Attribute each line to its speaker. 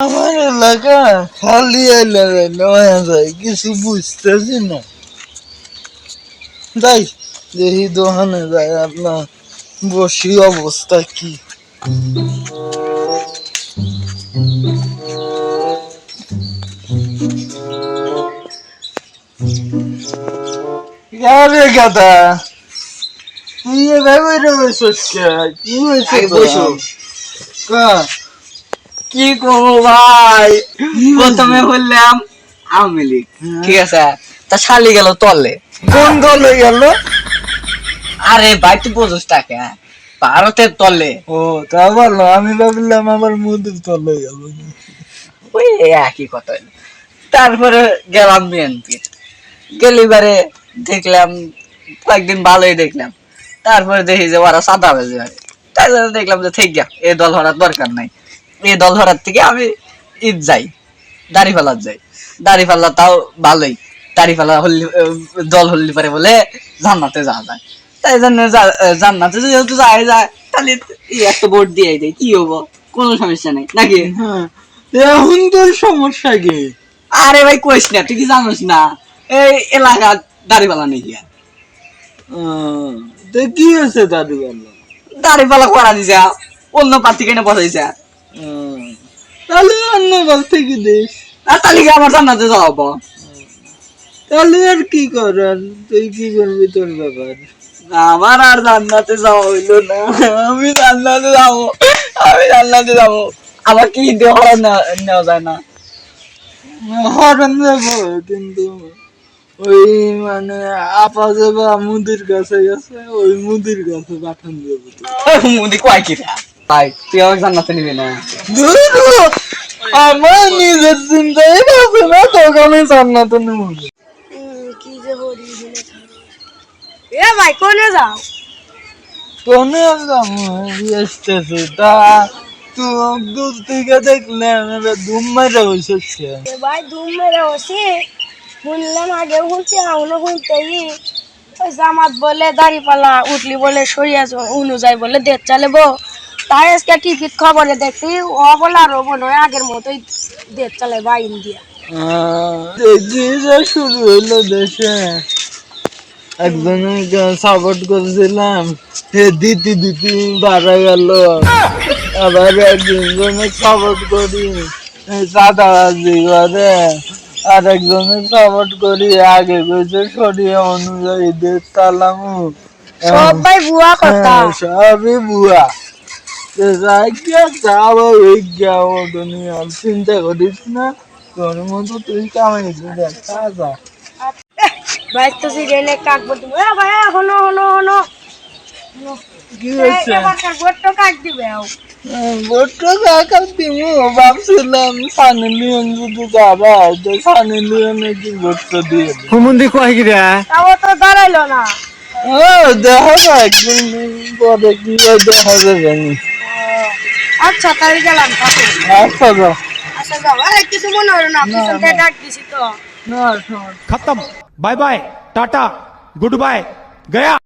Speaker 1: আমার এলাকা খালি হয়ে যায়, কিছু বুঝতেছি না। যাই দেখি দোকানে যাই, আপনার বসি অবস্থা কি। আরে গাদা, তুই এভাবে রয়েছিস কি হয়েছে?
Speaker 2: কি করবো ভাই, প্রথমে বললাম আওয়ামী লীগ, ঠিক আছে, তা শালি গেল তলে।
Speaker 1: কোন দলে গেল?
Speaker 2: আরে ভাই তুই বোঝস টাকা, ভারতের তলে।
Speaker 1: ও তা বললো, আমি ভাবলাম আবার মোদির তলে গেল।
Speaker 2: ওই একই কথা। তারপরে গেলাম বিএনপি, গেলিবারে দেখলাম কয়েকদিন ভালোই দেখলাম, তারপরে দেখি যে ওরা সাদা বাজে হয়। তাই জন্য দেখলাম যে ঠিক গেল, এই দল হওয়ার দরকার নাই। এই দল হওয়ার থেকে আমি যাই, দাড়িপাল্লার যাই। দাড়িপাল্লা তাও ভালোই, দাড়িপাল্লা হল্লি দল হল্লি পারে বলে জান্নাতে যাওয়া যায়। তাই জন্য জান্নাতে যেহেতু যায় তাহলে একটা ভোট দিয়ে দেয়, কি হবো, কোনো সমস্যা নেই নাকি?
Speaker 1: হ্যাঁ, এখন তোর সমস্যা কি?
Speaker 2: আরে ভাই কইস না, তুই কি জানিস না এই এলাকা দাড়িপাল্লা নেই।
Speaker 1: কি হয়েছে দাদু বলল?
Speaker 2: দাড়িপাল্লা করা দিছে, অন্য প্রার্থী কেন বসাইছে।
Speaker 1: তাহলে অন্য দল থেকে দিস।
Speaker 2: আর তাহলে কি আমার জান্নাতে যাওয়া?
Speaker 1: তাহলে আর কি করার, তুই কি করবি তোর ব্যাপার।
Speaker 2: আমার আর জান্নাতে যাওয়া হইলো না। আমি জান্নাতে যাবো, আমি জান্নাতে যাবো। আমার কি দেওয়া নেওয়া যায় না?
Speaker 1: হরণ যাবো, কিন্তু ওই মানে আপা যাবো মুদির কাছে গেছে, ওই মুদির কাছে পাঠান যাবো।
Speaker 2: মুদি কয় কি ভাই, তুই আমার জান্নাতে নিবি না?
Speaker 1: আমার নিজের চিন্তাই আছে না, তোকে আমি জান্নাতে নেব।
Speaker 3: কি যে হরি এ ভাই কোনে যাও?
Speaker 1: কোনে আসতেছে তা তুই দূর থেকে দেখলে ধুম মারা বসে।
Speaker 3: এ ভাই ধুম মেরে বসে শুনলাম, আগে শুনছি এখনো শুনতেই। ওই জামাত বলে দাড়িপাল্লা উঠলি বলে সরিয়া অনুযায়ী বলে দেশ চালাবো। তাই আজকে টিভির খবরে দেখি ও বলে আরো মনে হয় আগের মতোই দেশ চালায় বা ইন্ডিয়া।
Speaker 1: দেখি যে শুরু হইলো দেশে, একজনকে সাপোর্ট করেছিলাম, দিতি দিতি বাড়া গেল। আবার একজনের সাপোর্ট করি চাঁদাবাজি করে, আর একজনের সাপোর্ট করি আগে কইছে সরিয়ে অনুযায়ী দেশ চালামু।
Speaker 3: সবাই বুয়া কথা।
Speaker 1: সবই বুয়া। আবার ওই চিন্তা করিস না, তোর মতো তুই কামাই যা।
Speaker 3: ভাই তো সিরিয়ালে কাটবো তুমি। এ ভাই হনো হনো হনো
Speaker 1: কি হয়েছে?
Speaker 3: এবারকার ভোটটা কাট দিবে।
Speaker 1: ভোটটা কাকা দিমু ভাবছিলাম সানি লিওন যদি যাবা, সানি লিওনে কি ভোটটা দিয়ে
Speaker 2: হুমুন্দি কয় কি রে?
Speaker 3: তাও তো দাঁড়াইলো না।
Speaker 1: ও দেখা যায় একদিন পরে কি দেখা যাবে।
Speaker 3: আচ্ছা তাই গেলাম।
Speaker 1: আচ্ছা যাও।
Speaker 3: আচ্ছা যাও, কিছু মনে হলো না, পিছন থেকে ডাক দিছি তো।
Speaker 1: না
Speaker 4: खत्म, bye bye, tata, good bye, गया।